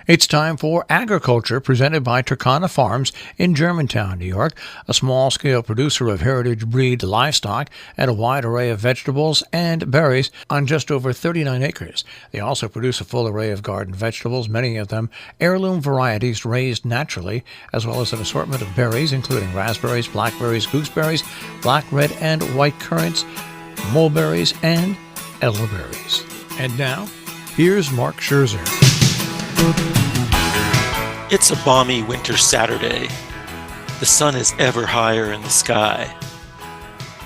It's time for Agriculture, presented by Turkana Farms in Germantown, New York, a small-scale producer of heritage breed livestock and a wide array of vegetables and berries on just over 39 acres. They also produce a full array of garden vegetables, many of them heirloom varieties raised naturally, as well as an assortment of berries, including raspberries, blackberries, gooseberries, black, red, and white currants, mulberries, and elderberries. And now, here's Mark Scherzer. It's a balmy winter Saturday. The sun is ever higher in the sky.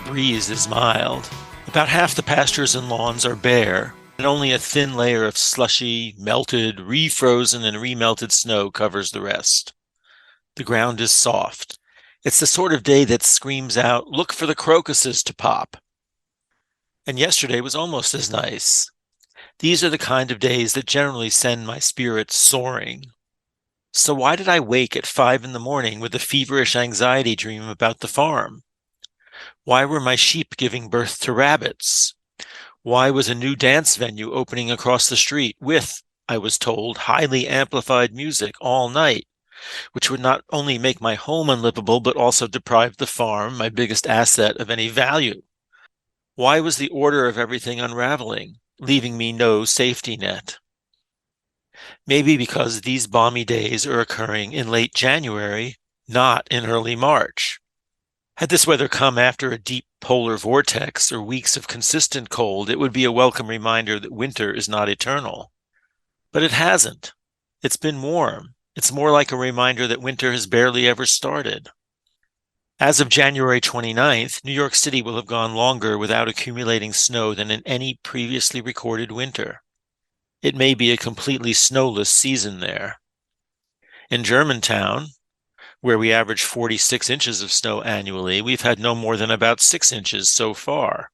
Breeze is mild. About half the pastures and lawns are bare, and only a thin layer of slushy, melted, refrozen, and remelted snow covers the rest. The ground is soft. It's the sort of day that screams out, "Look for the crocuses to pop." And yesterday was almost as nice. These are the kind of days that generally send my spirits soaring. So why did I wake at 5 a.m. with a feverish anxiety dream about the farm? Why were my sheep giving birth to rabbits? Why was a new dance venue opening across the street with, I was told, highly amplified music all night, which would not only make my home unlivable, but also deprive the farm, my biggest asset, of any value? Why was the order of everything unraveling, leaving me no safety net? Maybe because these balmy days are occurring in late January, not in early March. Had this weather come after a deep polar vortex or weeks of consistent cold, it would be a welcome reminder that winter is not eternal. But it hasn't. It's been warm. It's more like a reminder that winter has barely ever started. As of January 29th, New York City will have gone longer without accumulating snow than in any previously recorded winter. It may be a completely snowless season there. In Germantown, where we average 46 inches of snow annually, we've had no more than about 6 inches so far.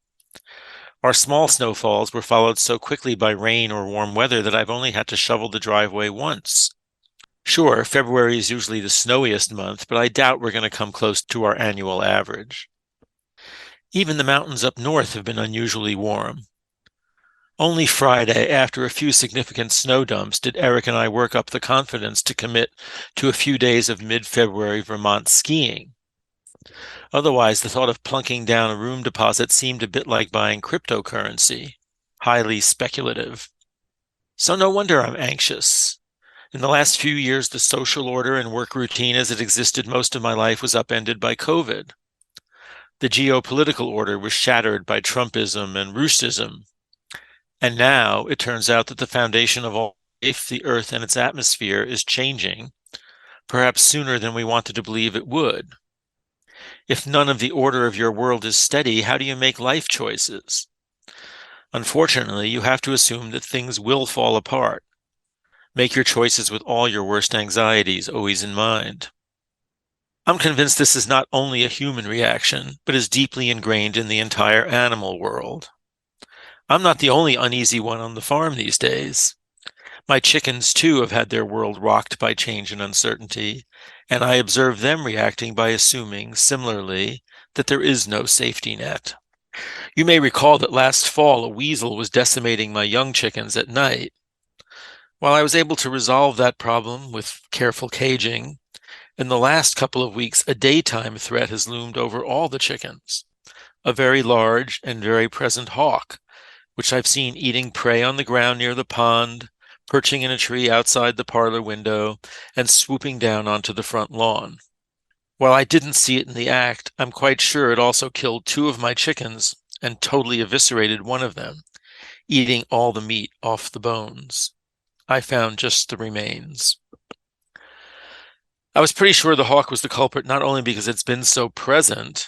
Our small snowfalls were followed so quickly by rain or warm weather that I've only had to shovel the driveway once. Sure, February is usually the snowiest month, but I doubt we're going to come close to our annual average. Even the mountains up north have been unusually warm. Only Friday, after a few significant snow dumps, did Eric and I work up the confidence to commit to a few days of mid-February Vermont skiing. Otherwise, the thought of plunking down a room deposit seemed a bit like buying cryptocurrency, highly speculative. So no wonder I'm anxious. In the last few years, the social order and work routine as it existed most of my life was upended by COVID. The geopolitical order was shattered by Trumpism and Roostism. And now it turns out that the foundation of all life, the Earth and its atmosphere, is changing, perhaps sooner than we wanted to believe it would. If none of the order of your world is steady, how do you make life choices? Unfortunately, you have to assume that things will fall apart. Make your choices with all your worst anxieties always in mind. I'm convinced this is not only a human reaction, but is deeply ingrained in the entire animal world. I'm not the only uneasy one on the farm these days. My chickens, too, have had their world rocked by change and uncertainty, and I observe them reacting by assuming, similarly, that there is no safety net. You may recall that last fall a weasel was decimating my young chickens at night. While I was able to resolve that problem with careful caging, in the last couple of weeks a daytime threat has loomed over all the chickens. A very large and very present hawk, which I've seen eating prey on the ground near the pond, perching in a tree outside the parlor window, and swooping down onto the front lawn. While I didn't see it in the act, I'm quite sure it also killed 2 of my chickens and totally eviscerated one of them, eating all the meat off the bones. I found just the remains. I was pretty sure the hawk was the culprit, not only because it's been so present,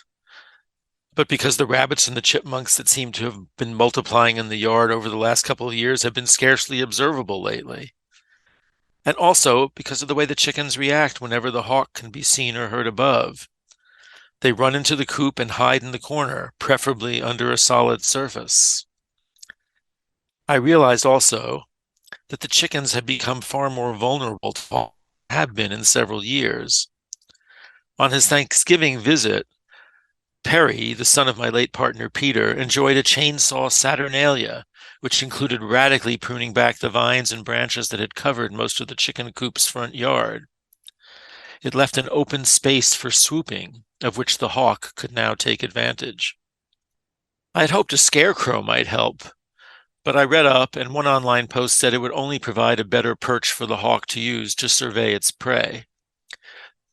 but because the rabbits and the chipmunks that seem to have been multiplying in the yard over the last couple of years have been scarcely observable lately. And also because of the way the chickens react whenever the hawk can be seen or heard above. They run into the coop and hide in the corner, preferably under a solid surface. I realized also that the chickens have become far more vulnerable to hawks than have been in several years. On his Thanksgiving visit, Perry, the son of my late partner Peter, enjoyed a chainsaw saturnalia, which included radically pruning back the vines and branches that had covered most of the chicken coop's front yard. It left an open space for swooping, of which the hawk could now take advantage. I had hoped a scarecrow might help, but I read up, and one online post said it would only provide a better perch for the hawk to use to survey its prey.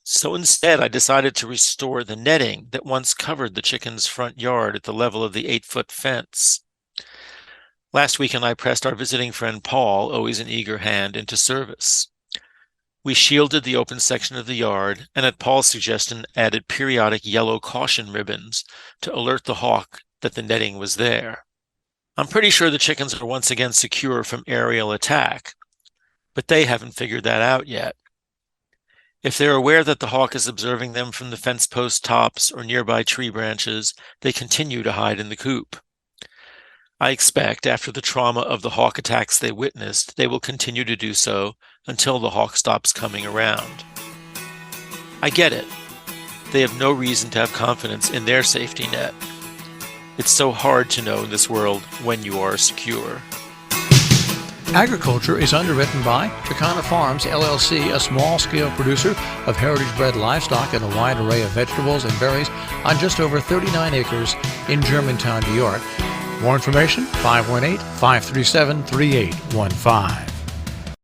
So instead, I decided to restore the netting that once covered the chicken's front yard at the level of the 8-foot fence. Last weekend, I pressed our visiting friend Paul, always an eager hand, into service. We shielded the open section of the yard, and at Paul's suggestion, added periodic yellow caution ribbons to alert the hawk that the netting was there. I'm pretty sure the chickens are once again secure from aerial attack, but they haven't figured that out yet. If they're aware that the hawk is observing them from the fence post tops or nearby tree branches, they continue to hide in the coop. I expect, after the trauma of the hawk attacks they witnessed, they will continue to do so until the hawk stops coming around. I get it. They have no reason to have confidence in their safety net. It's so hard to know in this world when you are secure. Agriculture is underwritten by Turkana Farms, LLC, a small-scale producer of heritage-bred livestock and a wide array of vegetables and berries on just over 39 acres in Germantown, New York. More information, 518-537-3815.